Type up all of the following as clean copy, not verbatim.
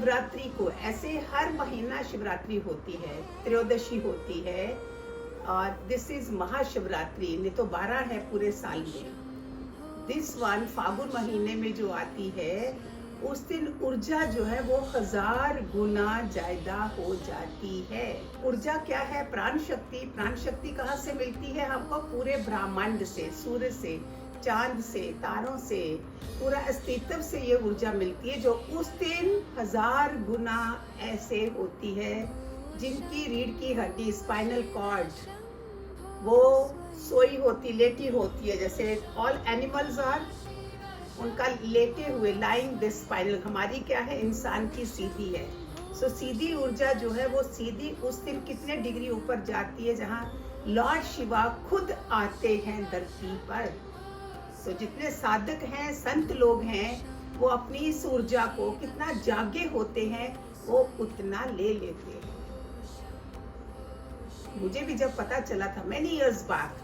शिवरात्रि को, ऐसे हर महीना शिवरात्रि होती है, त्रयोदशी होती है, और दिस इज महाशिवरात्रि। नहीं तो 12 है पूरे साल में। दिस वन फागुन महीने में जो आती है, उस दिन ऊर्जा जो है वो 1000 गुना ज्यादा हो जाती है। ऊर्जा क्या है? प्राण शक्ति। प्राण शक्ति कहाँ से मिलती है हमको? पूरे ब्रह्मांड से, सूर्य से, चांद से, तारों से, पूरा अस्तित्व से ये ऊर्जा मिलती है, जो उस दिन 1000 गुना ऐसे होती है। जिनकी रीढ़ की हड्डी, स्पाइनल कॉर्ड, वो सोई होती, लेटी होती है, जैसे ऑल एनिमल्स आर, उनका लेटे हुए, लाइंग दिस स्पाइनल। हमारी क्या है? इंसान की सीधी है। सो सीधी ऊर्जा जो है वो सीधी उस दिन कितने डिग्री ऊपर जाती है, जहाँ लॉर्ड शिवा खुद आते हैं धरती पर। तो जितने साधक हैं, संत लोग हैं, वो अपनी इस ऊर्जा को कितना जागे होते हैं, वो उतना ले लेते हैं। मुझे भी जब पता चला था मैनी इयर्स बैक,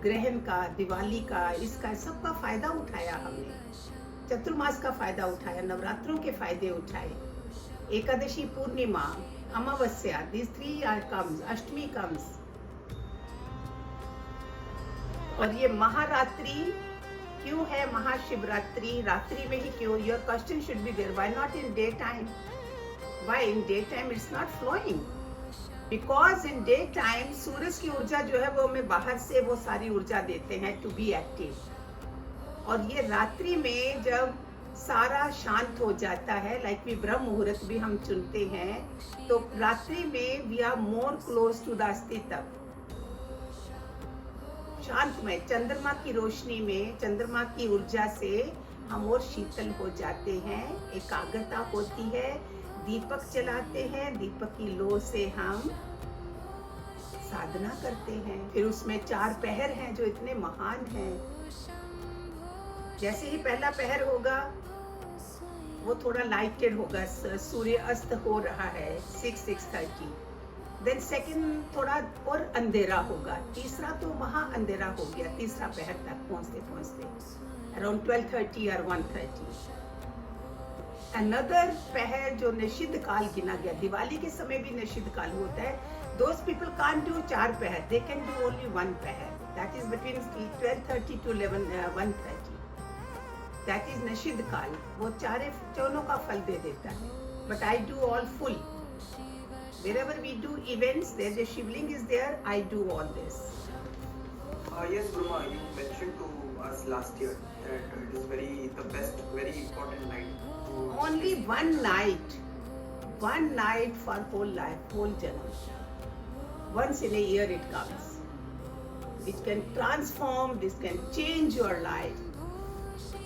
ग्रहण का, दिवाली का, इसका सबका फायदा उठाया हमने। चतुर्मास का फायदा उठाया, नवरात्रों के फायदे उठाए, Ekadashi, Purnima, Amavasya, this 3 are comes, Ashtami comes, और ये महारात्रि क्यों है? महाशिवरात्रि रात्रि में ही क्यों? Your question should be there, why not in day time? Why in day time it's not flowing? Because in day time सूर्य की ऊर्जा जो है वो हमें बाहर से वो सारी ऊर्जा देते हैं टू बी एक्टिव, और ये रात्रि में जब सारा शांत हो जाता है, लाइक वी ब्रह्म मुहूर्त भी हम चुनते हैं, तो रात्रि में we are more close to the astitva, shantmay. चंद्रमा की रोशनी में, चंद्रमा की ऊर्जा से हम और शीतल हो जाते हैं, एकाग्रता होती है। दीपक जलाते हैं, दीपक की लो से हम साधना करते हैं। फिर उसमें 4 पहर हैं जो इतने महान हैं। जैसे ही पहला पहर होगा वो थोड़ा लाइटेड होगा, सूर्य अस्त हो रहा है 6:30। देन सेकंड थोड़ा और अंधेरा होगा, तीसरा तो महा अंधेरा हो गया, तीसरा पहर तक पहुंचते पहुंचते अराउंड 12:30 और 1:30। अनदर पहर जो निषिद्ध काल गिना गया, दिवाली के समय भी निषिद्ध काल होता है। दोज पीपल कांट डू 4 पहर, दे कैन डू ओनली 1 पहर, that is between 12:30 to 1:30। That is निषिद्ध काल, वो चारों का फल दे देता है। But I do all full. Wherever we do events, there's a shivling is there, I do all this. Yes, Brahma, you mentioned to us last year that it is the best, very important night. Only one night for whole life, whole janam. Once in a year it comes. It can transform, this can change your life.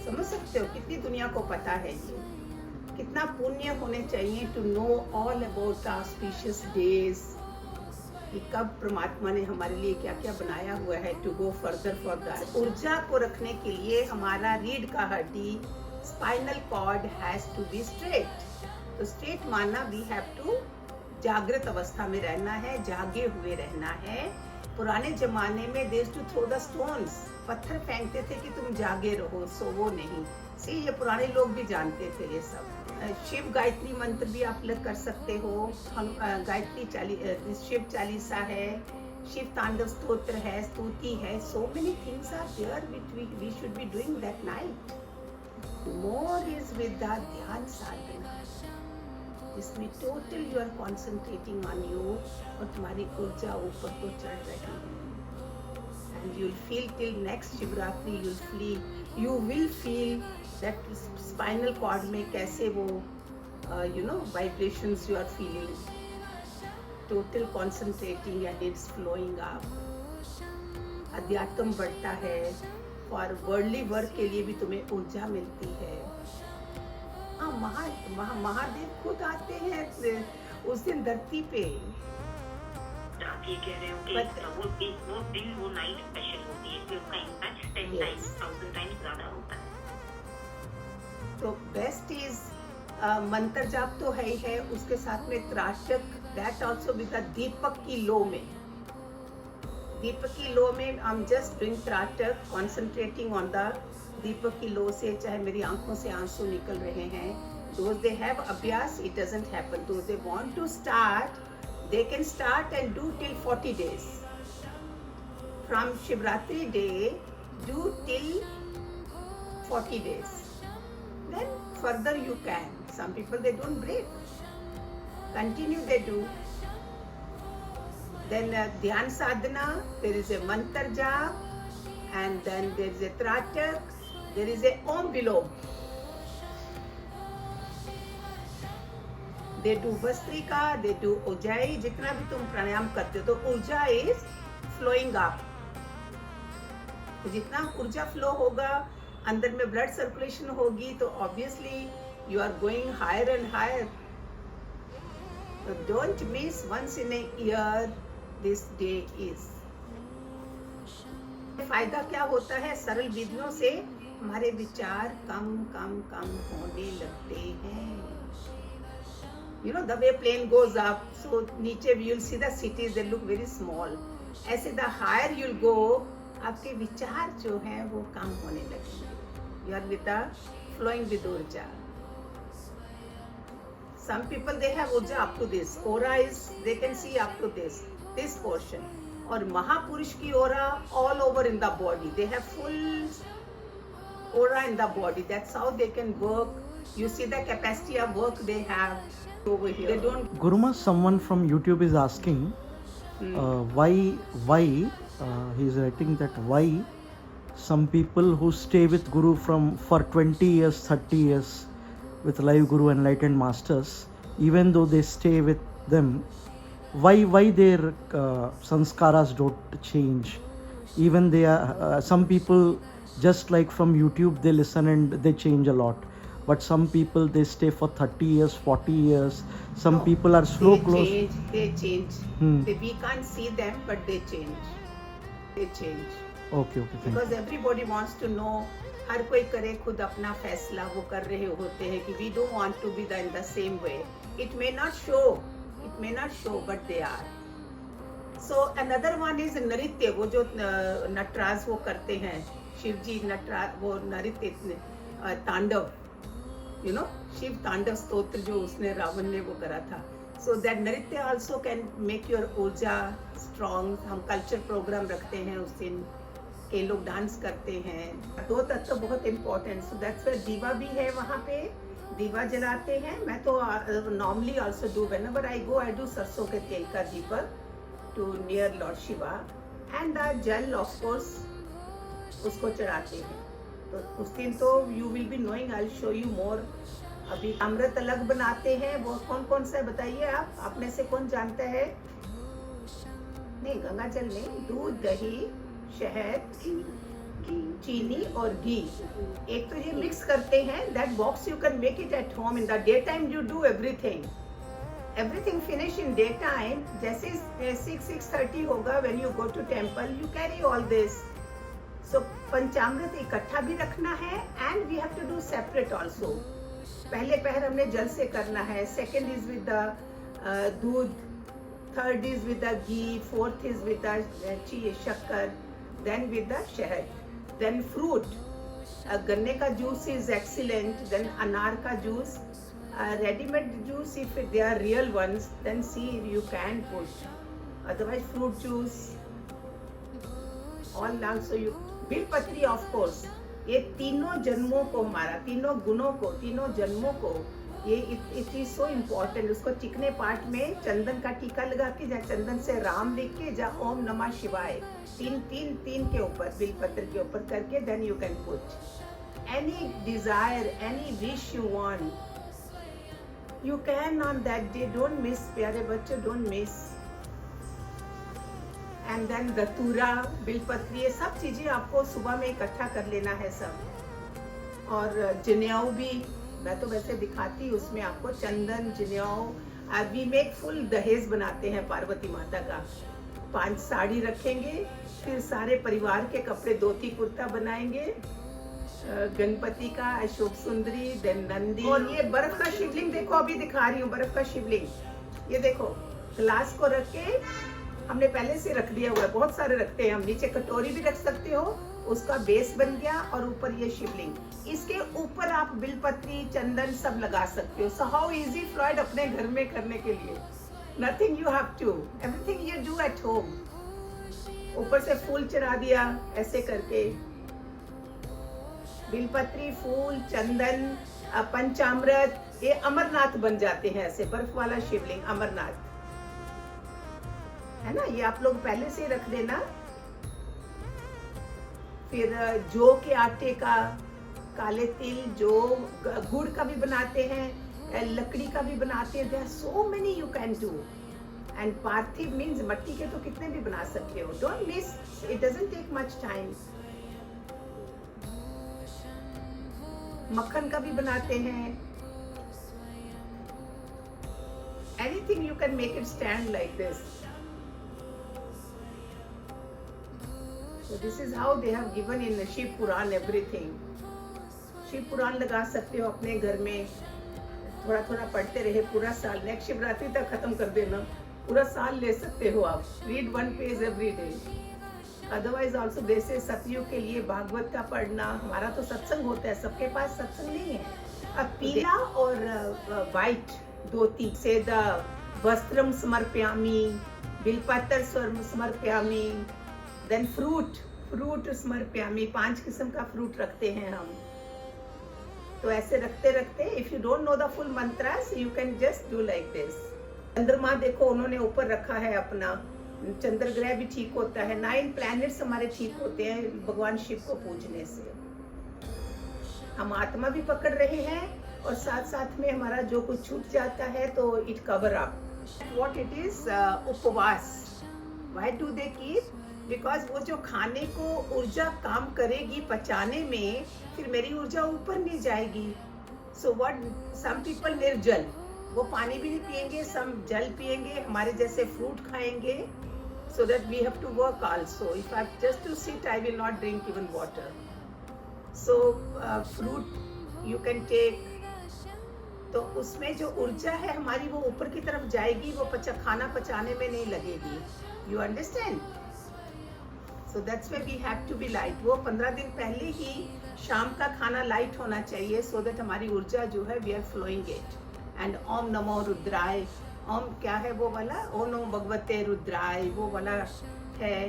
समझ सकते हो कितनी दुनिया को पता है ये, कितना पुण्य होने चाहिए to know all about auspicious days, कि कब परमात्मा ने हमारे लिए क्या क्या बनाया हुआ है to go further for that. ऊर्जा को रखने के लिए हमारा रीढ़ का हड्डी, spinal cord has to be straight. तो स्ट्रेट माना वी हैव टू जागृत अवस्था में रहना है, जागे हुए रहना है। पुराने जमाने में दे टू थ्रो द स्टोन्स, पत्थर फेंकते थे कि तुम जागे रहो, सोवो नहीं। सी ये पुराने लोग भी जानते थे ये सब। शिव गायत्री मंत्र भी आप लोग कर सकते हो। हम गायत्री शिव चालीसा है, शिव तांडव स्तोत्र है, स्तुति है। So many things are there which we should be doing that night. More is with the dhyan sadhana, इसमें total you are concentrating on you, और तुम्हारी ऊर्जा ऊपर को चढ़ रही है। And you will feel till next Shivratri, you will feel that spinal cord में कैसे वो vibrations you are feeling, total concentrating and it's flowing up. अध्यात्म बढ़ता है, और वर्ल्डली वर्क के लिए भी तुम्हें ऊर्जा मिलती है। हाँ, महादेव खुद आते हैं उस दिन धरती पे। आप ये कह रहे हो कि वो दिन, वो नाइट स्पेशल होती है, इसलिए उसका इम्पैक्ट 10 टाइम्स 1000 टाइम्स ज्यादा होता है। तो बेस्ट इज मंत्र जाप तो है ही है, उसके साथ में त्राटक, that also with the deepak की लो में। दीपक की लो में I am just doing tratak, concentrating on the deepak की लो से, चाहे मेरी आंखों से आंसू निकल रहे हैं, Those they have abhyas, it doesn't happen. Those they want to start, they can start and do till 40 days. From Shivratri day, do till 40 days. Then further you can. Some people they don't break. Continue they do. Then Dhyan Sadhana, there is a Mantar Jap, and then there is a Tratak, there is a Om Vilom. They do Vastrika, they do Ujjayi, जितना भी तुम प्राणायाम करते हो तो ऊर्जा is flowing up. तो जितना ऊर्जा फ्लो होगा, अंदर में ब्लड सर्कुलेशन होगी, तो obviously you are going higher and higher. So don't miss once in a year this day is. फायदा क्या होता है? सरल विधियों से हमारे विचार कम कम कम होने लगते हैं. You know, the way plane goes up, so नीचे you'll see the cities, they look very small. ऐसे the higher you'll go, आपके विचार जो हैं वो कम होने लगेंगे. You are with the flowing with ऊर्जा. Some people they have ऊर्जा up to this. Aura is, they can see up to this portion. और महापुरुष की aura all over in the body. They have full aura in the body. That's how they can work. You see the capacity of work they have over here. They don't. Guruma, someone from YouTube is asking why he is writing that why some people who stay with Guru for 20 years, 30 years with live Guru enlightened masters, even though they stay with them, why their sanskaras don't change. Even they are some people just like from YouTube they listen and they change a lot. But some people they stay for 30 years, 40 years. Some people are slow close. They change. We can't see them, but they change. They change. Okay. Because everybody wants to know. हर कोई करे खुद अपना फैसला वो कर रहे होते हैं कि we don't want to be in the same way. It may not show, but they are. So another one is नृत्य. वो जो नटराज वो करते हैं, शिवजी नटराज वो नृत्य तांडव. You know, शिव तांडव स्तोत्र जो उसने रावण ने वो करा था. So that नृत्य also can make your ऊर्जा strong. हम कल्चर प्रोग्राम रखते हैं उस दिन, कई लोग डांस करते हैं. दो तत्व बहुत इम्पोर्टेंट. So that's why दीवा भी है वहाँ पे, दीवा जलाते हैं. मैं तो normally also do whenever I go, I do सरसों के तेल का दीपक to near Lord Shiva, and the जल of course उसको चढ़ाते हैं. तो उस दिन तो you will be knowing, I'll show you more. अभी अमृत अलग बनाते हैं. वो कौन सा है बताइए आप में से कौन जानता है? नहीं, गंगा जल में दूध, दही, शहद, चीनी और घी, एक तो ये मिक्स करते हैं. That box you can make it at home. In the day time you do everything finish in day time. जैसे 6:30 होगा, when you go to temple you carry all this. So पंचामृत इकट्ठा भी रखना है, and we have to do separate also. पहले पहर हमने जल से करना है, second is with the doodh, third is with the ghee, fourth is with the शक्कर, then with the शहद, then fruit. गन्ने का जूस is excellent. Then अनार का juice, ready-made juice if they are real ones, then see you can put. Otherwise fruit juice. All also you. बिलपत्री of course. ये तीनों जन्मों को हमारा, तीनों गुणों को, तीनों जन्मों को, ये इट इज सो इम्पोर्टेंट. उसको चिकने पार्ट में चंदन का टीका लगा के, जहाँ चंदन से राम लिख के, जहाँ ओम नमः शिवाय, तीन के ऊपर, बिलपत्र के ऊपर करके, then you can put any desire, any wish you want, you can on that day. Don't miss प्यारे बच्चे, डोंट मिस. एंड देन धतूरा, बिलपत्री, ये सब चीजें आपको सुबह में इकट्ठा कर लेना है सब. और जनेऊ भी मैं तो वैसे दिखाती, उसमें आपको चंदन, जनेऊ. वी मेक फुल दहेज बनाते हैं पार्वती माता का. 5 साड़ी रखेंगे, फिर सारे परिवार के कपड़े, धोती कुर्ता बनाएंगे, गणपति का, अशोक सुंदरी, देन नंदी. और ये बर्फ का शिवलिंग देखो, अभी दिखा रही हूँ बर्फ का शिवलिंग. ये देखो, ग्लास को रख के हमने पहले से रख दिया हुआ है, बहुत सारे रखते हैं हम। नीचे कटोरी भी रख सकते हो, उसका बेस बन गया, और ऊपर ये शिवलिंग। इसके ऊपर आप बिलपत्री, चंदन सब लगा सकते हो। सो हाउ इजी फ्लॉयड अपने घर में करने के लिए। Nothing you have to, everything you do at home. ऊपर से फूल चढ़ा दिया ऐसे करके, बिलपत्री, फूल, चंदन, पंचामृत, ये अमरनाथ बन जाते हैं ऐसे। बर्फ वाला शिवलिंग अमरनाथ है ना, ये आप लोग पहले से रख देना। फिर जौ के आटे का, काले तिल, जौ, गुड़ का भी बनाते हैं, लकड़ी का भी बनाते हैं। There are so many you can do. And parthiv means मट्टी के तो कितने भी बना सकते हो। Don't miss, it doesn't take much time. मक्खन का भी बनाते हैं। Anything you can make it stand like this. So this is how they have given in Shiv Puran everything. Shiv Puran लगा सकते हो अपने घर में, थोड़ा थोड़ा पढ़ते रहे पूरा साल। नेक्स्ट शिवरात्रि तक खत्म कर देना, पूरा साल ले सकते हो आप। Read 1 page every day. Otherwise also जैसे सतयुग के लिए भागवत का पढ़ना, हमारा तो सत्संग होता है, सबके पास सत्संग नहीं है। अब पीला और वाइट धोती से द वस्त्रम समर्पयामि, बिलपत्र समर्पयामि, देन फ्रूट समर्पयामि। 5 किस्म का फ्रूट रखते हैं हम। तो ऐसे रखते रखते, if you don't know the full mantras, you can just do like this. चंद्रमा देखो उन्होंने ऊपर रखा है अपना। चंद्र ग्रह भी ठीक होता है। 9 प्लैनेट्स हमारे ठीक होते हैं भगवान शिव को पूजने से। हम आत्मा भी पकड़ रहे हैं, और साथ साथ में हमारा जो कुछ छूट जाता है तो it cover up. What it is upvas. Why do they keep? Because वो जो खाने को ऊर्जा काम करेगी पचाने में, फिर मेरी ऊर्जा ऊपर नहीं जाएगी। सो व्हाट, सम पीपल निर्जल, वो पानी भी नहीं पिएंगे, सम जल पिएंगे, हमारे जैसे फ्रूट खाएंगे, so that we have to work also. If I have just to sit, I will not drink even water. So fruit you can take. तो उसमें जो ऊर्जा है हमारी वो ऊपर की तरफ जाएगी, वो खाना पचाने में नहीं लगेगी। You understand? So that's why we have to be light. वो 15 दिन पहले ही शाम का खाना लाइट होना चाहिए, so that हमारी ऊर्जा जो है we are flowing it. And ओम नमो रुद्राय, ओम क्या है वो वाला, ओम नमो भगवते रुद्राय वो वाला है।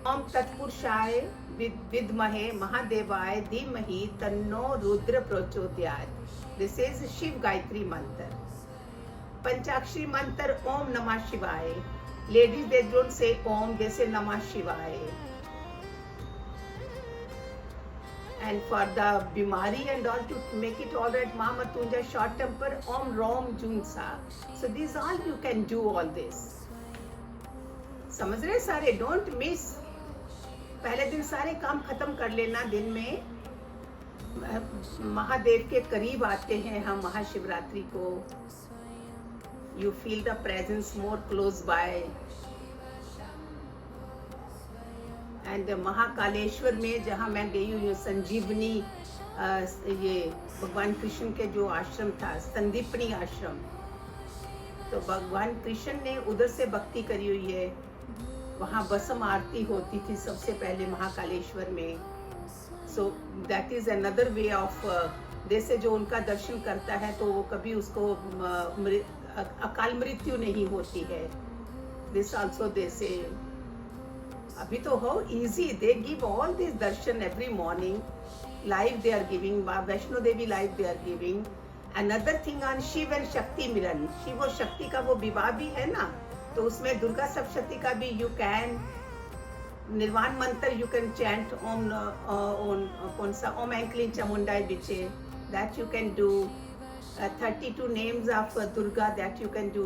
ओम तत्पुरुषाय विद्महे महादेवाय धीमहि तन्नो रुद्र प्रचोदयात्। दिस इज शिव गायत्री मंत्र। पंचाक्षरी मंत्र ओम नमः शिवाय। लेडीज दे डोंट से ओम, दे से नमः शिवाय। And for the bimari and all, to make it all right, Ma Matunja, short temper, Om Rom Junsa. So these all you can do all this. समझ रहे सारे? Don't miss. पहले दिन सारे काम खत्म कर लेना दिन में। महादेव के करीब आते हैं हम महाशिवरात्रि को। You feel the presence more close by. And Mahakaleshwar में जहाँ मैं गई हुई हूँ, संजीवनी, ये भगवान कृष्ण के जो आश्रम था, संदीपनी आश्रम, तो भगवान कृष्ण ने उधर से भक्ति करी हुई है। वहाँ भस्म आरती होती थी सबसे पहले महाकालेश्वर में। So that is another way of, जैसे जो उनका दर्शन करता है तो वो कभी उसको अकाल मृत्यु नहीं होती है। दिस ऑल्सो दे से, अभी तो हो easy, they give all this darshan every morning live they are giving. Vaishno Devi live they are giving. Another thing on Shiv and Shakti milan, Shiv और शक्ति का वो विवाह भी है ना, तो उसमें दुर्गा सप्तशती का भी यू कैन, निर्वाण मंत्र यू कैन चैंट, ओम कौन सा, ओम ऐंक्लीं चामुंडाय बिचे, that you can do. 32 names of Durga that you can do.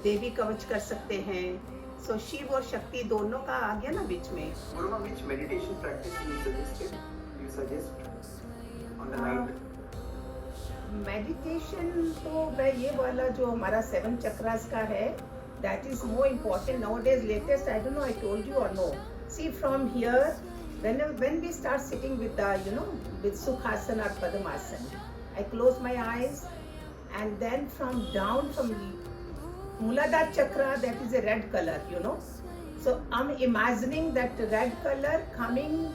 देवी कवच कर सकते हैं। सो शिव और शक्ति दोनों का आ गया ना बीच में। Guruma, which meditation practice you suggested? You suggest on the night? Meditation तो मैं ये वाला जो हमारा 7 चक्रास का है, that is more important nowadays. Latest, I don't know, I told you or no. See from here, when we start sitting with the, with Sukhasana or Padmasana, I close my eyes, and then from down, Muladhara chakra, that is a red color, you know. So I'm imagining that red color coming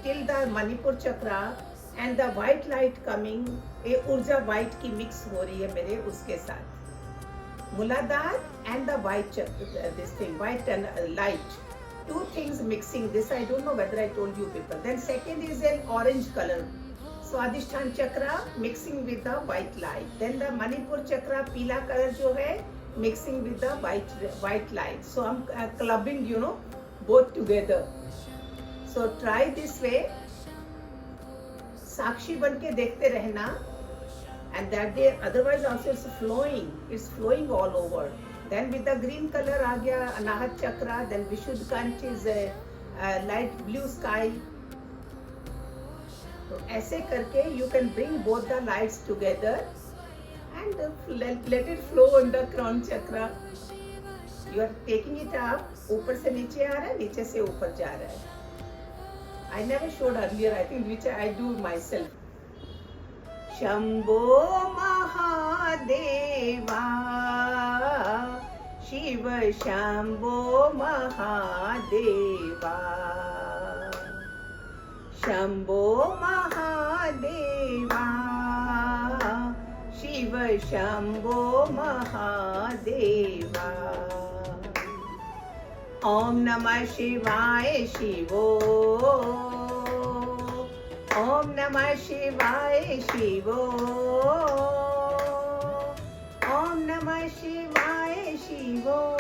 till the Manipur chakra and the white light coming, ये ऊर्जा white की mix हो रही है मेरे उसके साथ. Muladhara and the white chakra, this thing, white and light. Two things mixing. This I don't know whether I told you people. Then second is an orange color. Swadhisthana chakra mixing with the white light. Then the Manipur chakra पीला color जो है mixing with the white light. So I'm clubbing, you know, both together. So try this way. साक्षी बन के देखते रहना. And that day, otherwise also it's flowing all over. Then with the green color आ गया अनाहत chakra. Then Vishuddha Kant is a light blue sky. तो ऐसे करके you can bring both the lights together and let it flow in the crown chakra. You are taking it up. ऊपर से नीचे आ रहा है, नीचे से ऊपर जा रहा है. I never showed earlier, I think, which I do myself. Shambho Mahadeva, Shiva Shambho Mahadeva, Shambho Mahadeva, Shiva Shambho Mahadeva. Om Namah Shivaya Shivo, Om Namah Shivaya Shivo, Om Namah Shivaya Shivo.